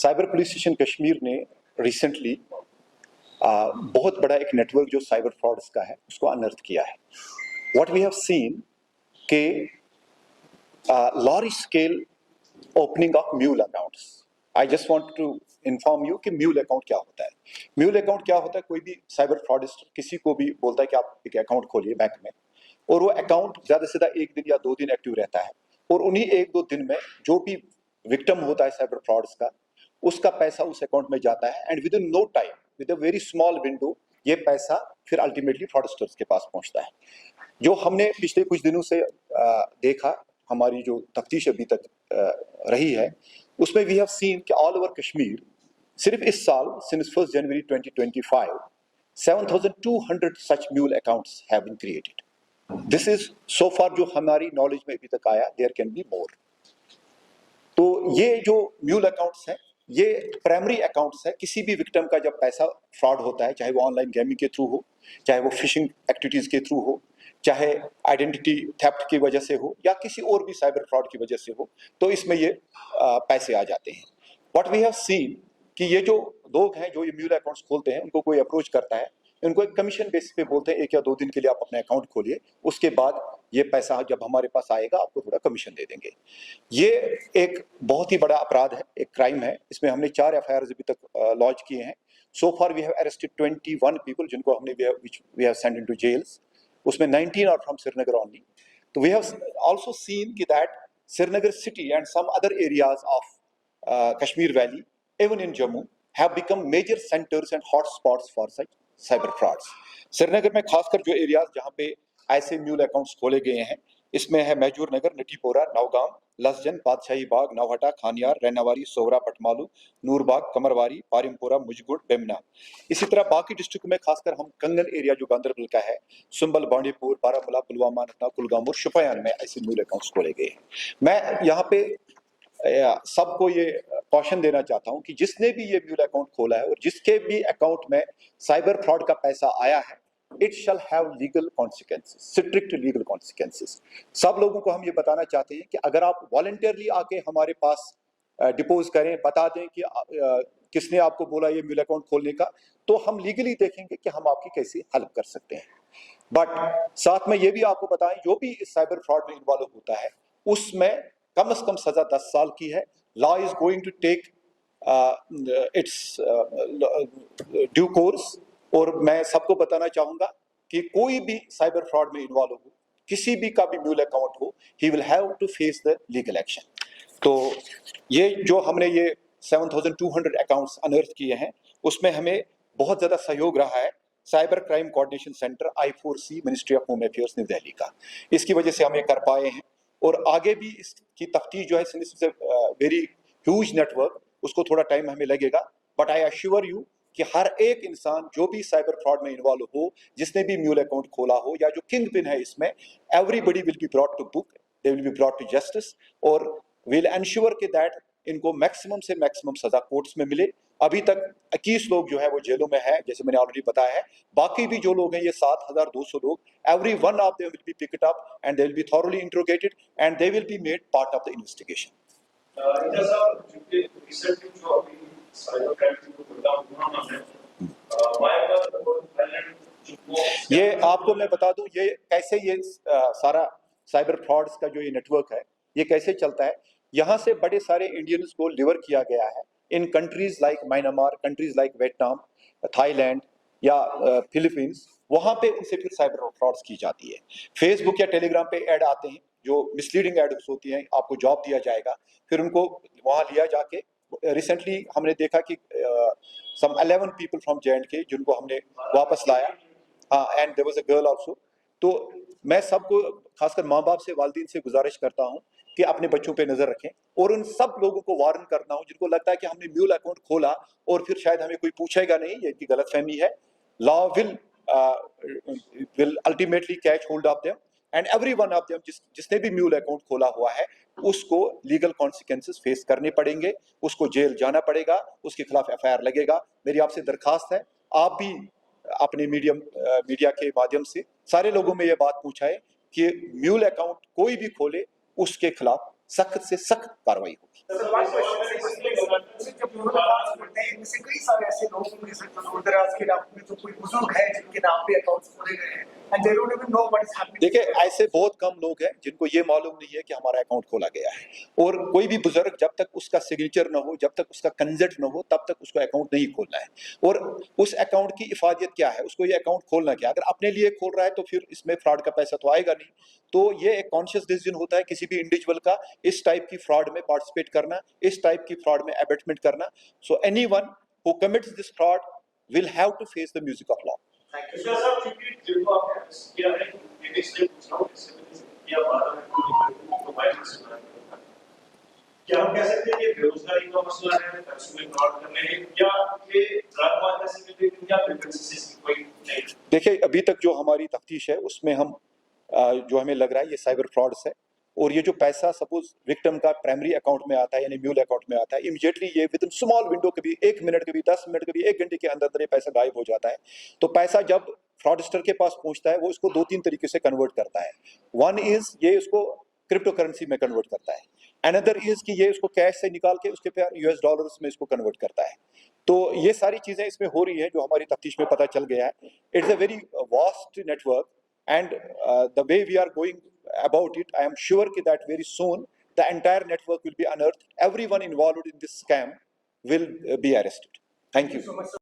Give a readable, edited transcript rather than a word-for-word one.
Cyber police station Kashmir ने recently बहुत बड़ा एक नेटवर्क जो साइबर फ्रॉड्स का है उसको अनर्थ किया है। व्हाट वी हैव सीन के large scale opening of mule accounts. I just want to inform you कि म्यूल अकाउंट क्या होता है। म्यूल अकाउंट क्या होता है, कोई भी साइबर फ्रॉडिस्टर किसी को भी बोलता है कि आप एक अकाउंट खोलिए बैंक में, और वो अकाउंट ज़्यादा से ज़्यादा 1 दिन या 2 दिन एक्टिव रहता है, और उन्हीं 1-2 दिन में जो भी विक्टिम होता है साइबर फ्रॉड्स का, उसका पैसा उस अकाउंट में जाता है, and within no time, with a very small window, ये पैसा फिर अल्टीमेटली फ्रॉडस्टर्स के पास पहुंचता है। जो हमने पिछले कुछ दिनों से देखा, हमारी जो तफ्तीश अभी तक रही है, उसमें वी हैव सीन कि ऑल ओवर कश्मीर सिर्फ इस साल since 1 January 2025 7,200 such mule accounts have been created. This is so far जो हमारी नॉलेज में अभी तक आया, देयर कैन बी मोर। तो ये जो म्यूल अकाउंट्स हैं, ये प्राइमरी अकाउंट्स है। किसी भी विक्टिम का जब पैसा फ्रॉड होता है, चाहे वो ऑनलाइन गेमिंग के थ्रू हो, चाहे वो फिशिंग एक्टिविटीज के थ्रू हो, चाहे आइडेंटिटी थेफ्ट की वजह से हो, या किसी और भी साइबर फ्रॉड की वजह से हो, तो इसमें ये पैसे आ जाते हैं। व्हाट वी हैव सीन कि ये जो लोग हैं जो ये म्यूल अकाउंट्स खोलते हैं, उनको कोई अप्रोच करता है, उनको एक कमीशन बेसिस पे बोलते हैं 1 या 2 दिन के लिए आप अपना अकाउंट खोलिए, उसके बाद ये पैसा जब हमारे पास आएगा आपको थोड़ा कमीशन दे देंगे। ये एक बहुत ही बड़ा अपराध है, एक क्राइम है। इसमें हमने 4 FIRs अभी तक लॉन्च किए हैं। So far we have arrested 21 people जिनको हमने we have send into jails. उसमें 19 आर फ्रॉम श्रीनगर ओनली। तो वी हैव आल्सो सीन कि that Srinagar city and some other areas of Kashmir valley, even in Jammu, have become major centers and hot spots for such cyber frauds. Srinagar में खासकर जो areas जहाँ पे ऐसे mule accounts खोले गए हैं, इसमें है मैजूर नगर, नटीपोरा, नौगाम, लसजन, बादशाही बाग, नौहटा, खानियार, रैनावारी, सोवरा, पटमालू, नूरबाग, कमरवारी, पारिमपुरा, मुजगुड़, बेमना। इसी तरह बाकी डिस्ट्रिक्ट में खासकर हम कंगन एरिया जो गांधरबल का है, सुंबल, बांडीपुर, बारामूला, पुलवामा, नथना, कुलगाम और शुपयान में ऐसे म्यूल अकाउंट्स खोले गए हैं। मैं यहाँ पे सबको ये कॉशन देना चाहता हूं कि जिसने भी ये म्यूल अकाउंट खोला है और जिसके भी अकाउंट में साइबर फ्रॉड का पैसा आया है, it shall have legal consequences, strict legal consequences. सब लोगों को हम ये बताना चाहते हैं कि अगर आप वॉलंटियरली आके हमारे पास डिपोज करें, बता दें कि किसने आपको बोला ये म्यूल अकाउंट खोलने का, तो हम लीगली देखेंगे कि हम आपकी कैसे हेल्प कर सकते हैं। बट साथ में ये भी आपको बताएं, जो भी इस साइबर फ्रॉड में इन्वॉल्व होता है उसमें कम से कम सजा 10 साल की है। Law is going to take its due course. और मैं सबको बताना चाहूंगा कि कोई भी साइबर फ्रॉड में इन्वॉल्व हो, किसी भी का भी म्यूल अकाउंट हो, he will have to face the legal action. तो ये जो हमने ये 7,200 अकाउंट्स अनर्थ किए हैं, उसमें हमें बहुत ज्यादा सहयोग रहा है cyber crime coordination centre I4C, ministry of home affairs, new Delhi का। इसकी वजह से हम ये कर पाए हैं, और आगे भी इसकी तफ्तीश जो है वेरी ह्यूज नेटवर्क, उसको थोड़ा टाइम हमें लगेगा। बट आई अश्योर यू कि हर एक इंसान जो भी साइबर फ्रॉड में इन्वॉल्व हो, जिसने भी म्यूल अकाउंट खोला हो, या जो किंग पिन है इसमें, everybody will be brought to book, they will be brought to justice, और विल एंश्योर कि दैट इनको मैक्सिमम से मैक्सिमम सजा कोर्ट्स में मिले। अभी तक 21 लोग जो है वो जेलों में है, जैसे मैंने ऑलरेडी बताया है। बाकी भी जो लोग हैं, ये 7,200 लोग, every one of them will be picked up and they will be thoroughly interrogated and they will be made part of the investigation. ये आपको मैं बता दूं, ये कैसे ये सारा साइबर फ्रॉड्स का जो ये नेटवर्क है, ये कैसे चलता है। यहाँ से बड़े सारे इंडियंस को लिवर किया गया है in countries like Myanmar, countries like Vietnam, Thailand या फिलीपींस। वहां पे उनसे फिर साइबर फ्रॉड्स की जाती है। फेसबुक या टेलीग्राम पे ऐड आते हैं जो मिसलीडिंग एड्स होती हैं, आपको जॉब दिया जाएगा, फिर उनको वहां लिया जाके। रिसेंटली हमने देखा कि सम 11 पीपल फ्रॉम J&K जिनको हमने वापस लाया, हाँ, and there was a girl also. तो मैं सबको, खासकर माँ बाप से, वालिदैन से गुजारिश करता हूँ कि अपने बच्चों पे नजर रखें, और उन सब लोगों को वार्न करता हूं जिनको लगता है कि हमने म्यूल अकाउंट खोला और फिर शायद हमें कोई पूछेगा नहीं, ये इनकी गलतफहमी है। Law will ultimately catch hold of them, and every one of them, जिसने भी म्यूल अकाउंट खोला हुआ है, उसको लीगल कॉन्सिक्वेंसेस फेस करने पड़ेंगे, उसको जेल जाना पड़ेगा, उसके खिलाफ FIR लगेगा। मेरी आपसे दरखास्त है, आप भी अपने मीडिया के माध्यम से सारे लोगों में ये बात पूछाए कि म्यूल अकाउंट कोई भी खोले, उसके खिलाफ सख्त से सख्त कार्रवाई होगी। आपके नाम में तो कोई बुजुर्ग है जिनके नाम पे अकाउंट्स खोले गए हैं and they don't even know what is happening. देखिए, ऐसे बहुत कम लोग हैं जिनको ये मालूम नहीं है कि हमारा अकाउंट खोला गया है, और कोई भी बुजुर्ग जब तक उसका सिग्नेचर न हो, जब तक उसका कंसेंट न हो, तब तक उसको अकाउंट नहीं खोलना है। और उस अकाउंट की इफादियत क्या है, उसको ये अकाउंट खोलना क्या है। अगर अपने लिए खोल रहा है तो फिर इसमें फ्रॉड का पैसा तो आएगा नहीं। तो ये एक कॉन्शियस डिसीजन होता है किसी भी इंडिविजुअल का, इस टाइप की फ्रॉड में पार्टिसिपेट करना, इस टाइप की फ्रॉड में अबेटमेंट करना। So anyone who commits this fraud will have to face the music of law. Thank you. साहब, क्योंकि जिनको आपने अरेस्ट किया है, इसलिए पूछ रहा हूँ, इससे किया बात है मोबाइल से क्या हम कह सकते हैं कि बेरोजगारी का मसला है, कंज्यूमर फ्रॉड करने है, या ये ड्रग माफिया से रिलेटेड, या प्रेफरेंसेस की कोई नहीं? देखिए, अभी तक जो हमारी तफ्तीश है उसमें हम जो हमें लग रहा है ये साइबर फ्रॉड्स है। और ये जो पैसा सपोज विक्टिम का प्राइमरी अकाउंट में आता है, यानी म्यूल अकाउंट में आता है, इमीडिएटली ये विद इन स्मॉल विंडो, कभी 1 मिनट, कभी 10 मिनट, कभी 1 घंटे के अंदर ये पैसा गायब हो जाता है। तो पैसा जब फ्रॉडस्टर के पास पहुंचता है, वो इसको 2-3 तरीके से कन्वर्ट करता है। वन इज ये इसको क्रिप्टो करेंसी में कन्वर्ट करता है, अनदर इज कि ये इसको कैश से निकाल के उसके फिर यूएस डॉलर्स में इसको कन्वर्ट करता है। तो ये सारी चीजें इसमें हो रही है जो हमारी तफ्तीश में पता चल गया है। It's a very vast network, and the way we are going about it, I am sure that very soon the entire network will be unearthed. Everyone involved in this scam will be arrested. Thank you. So much.